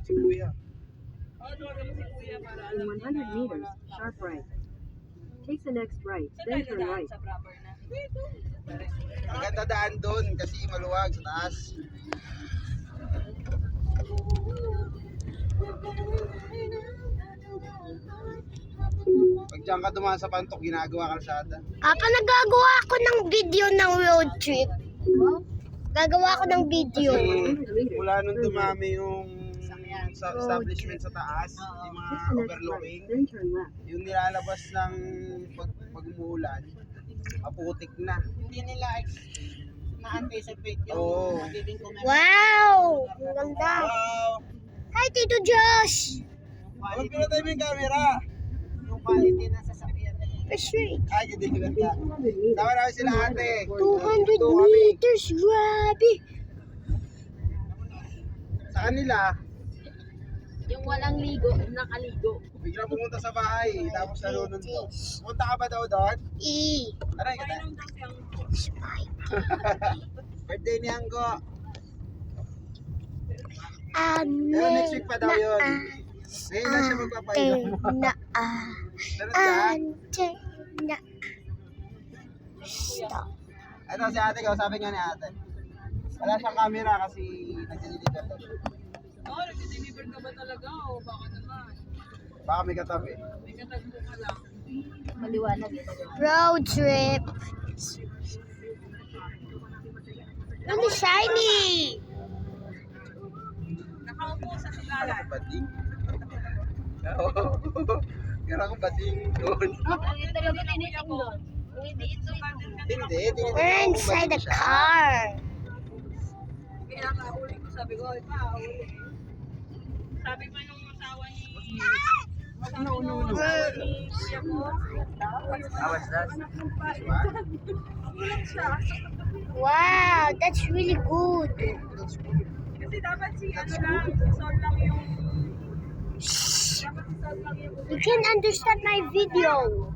Si Kuya. In 100 meters, sharp right. Take the next right, then turn right. Maganda daan doon kasi maluwag sa taas. Pag diyan ka dumaan sa pantok, ginagawa kalsada. Papa, nagagawa ako ng video ng road trip. Gagawa ako ng video. Kasi mula nung dumami yung sa establishment sa taas, yung mga Take the next right, overlooking, then turn left. yung nilalabas ng pag umuulan, aputik na. Hindi nila na-anticipate yung Oo. magiging commercial. Wow! Ang ganda. Wow! Hi, Tito Josh! Huwag ko na tayo yung camera. Yung quality ng sasakyan na yun. That's right. Ay, hindi ko ganda. 200 meters. Tama namin sila ate. 200 Ito kami. meters, grabe. Sa kanila, Yung walang ligo, nakaligo. bigla pumunta sa bahay, tapos nalunod ko. Punta ka ba daw doon? E. Aray, kata. Birthday ni Anggo. Pero next week pa daw yun. Ngayon lang siya magpapainom. Antena. Meron ka? Antena. Stop. Ito si ate, kausapin nga ni ate. Wala siyang camera kasi nag-deliver to. Oo, nag-deliver ka ba talaga? O baka naman? Baka may katabi. May katagpo ka lang. Maliwanag ito. Road trip. Really shiny. Nakaupo sa silalan. Bading. Oo. Kaya ko bading doon. Ang talaga tiniting doon. Hindi ito. Hindi. We're inside the car. Kaya kahuli ko, sabi ko, ay pa, huli. Sabi pa nung asawa ni... Sabi nung asawa ni kuya ko. Awas das. Ulan siya. Wow, that's really good. Kasi dapat si ano lang, si Sol lang yung... Dapat si Sol lang yung... You can understand my video.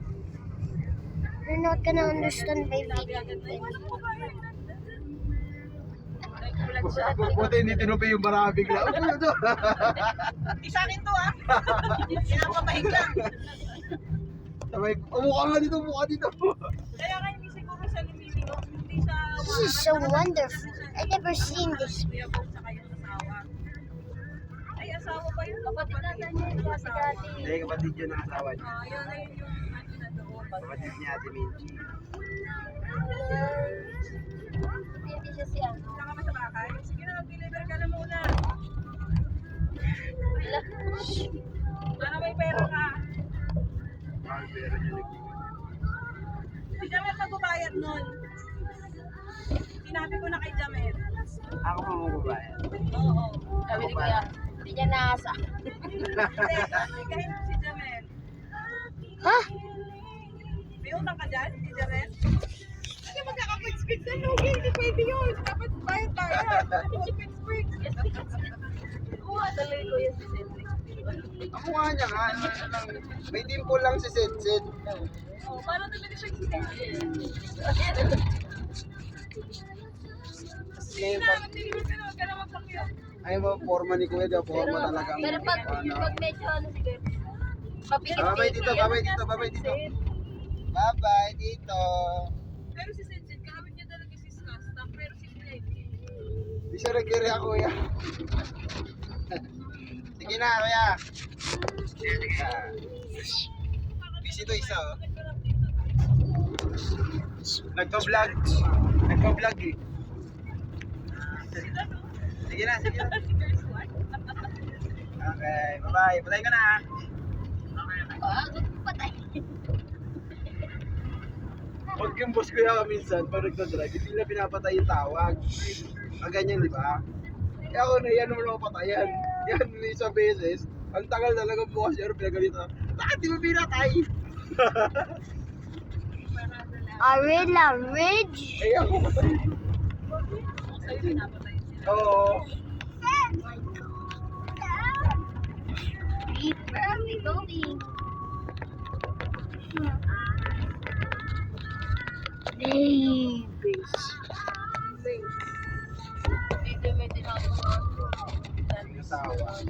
You're not gonna understand my video. Buti hindi tinupi yung bara bigla. Isa akin to ah. Pinapapahig lang. Sabay, mukha dito. Kaya nga hindi siguro siya lumiligo. Hindi siya... This is so wonderful. I never seen this. Kuya ko sa kayong asawa. Ay, asawa ba yun? Kapatid natin yun. Yung asawa. Hindi, kapatid yun ang asawa niya. Yun na yun yung ano na doon. Kapatid niya, Ate Minchi. Hindi siya siya. Wala ka ba sa bahay? Sige na, mag-deliver ka na muna. Para may pera ka. Si Jamel magbabayad nun. Sinabi ko na kay Jamel. Ako pa mababayan. Oo. Sabi ni Kuya, hindi niya nasa. Hindi, kahit si Jamel. Huh? May utang ka dyan, si Jamel? Kasi magkakapit-spit na lugi, hindi pwede yun. Dapat bayad tayo. Spit-spit. Oo, tuloy ko yun si Cedric. Ang mukha niya nga, may dimple lang si Sid. Oo, parang talaga siya si Cedric. Ngayon, Nag-deliver ka na, huwag ka na magpakyo. ay ba, forma ni Kuya, daw, forma talaga. Pero pag medyo ano sige, mapikit Babay dito. Bye-bye dito. Pero si Cedric, kahawin niya talaga si Skastak, pero si Blake. Di siya nag-area, Kuya. Sige na, Kuya. Sige na. Busy to isa, oh. Nagpa-vlog eh. Sige na. Okay, bye-bye. Patay ka na, ha? patay. Pag yung boss ko yan minsan, pag nagdadrive, hindi na pinapatay yung tawag. Ang ganyan, di ba? Kaya ako na yan naman ako patayan. Yan, isang beses. Ang tagal talaga bukas yun, pinagalito. Bakit di mo pinatay? Arilla Ridge. Ay, ako patay. Sa'yo pinapatay sila. Oo. Where are we going? Babies. Medyo may tinatawag. tawag.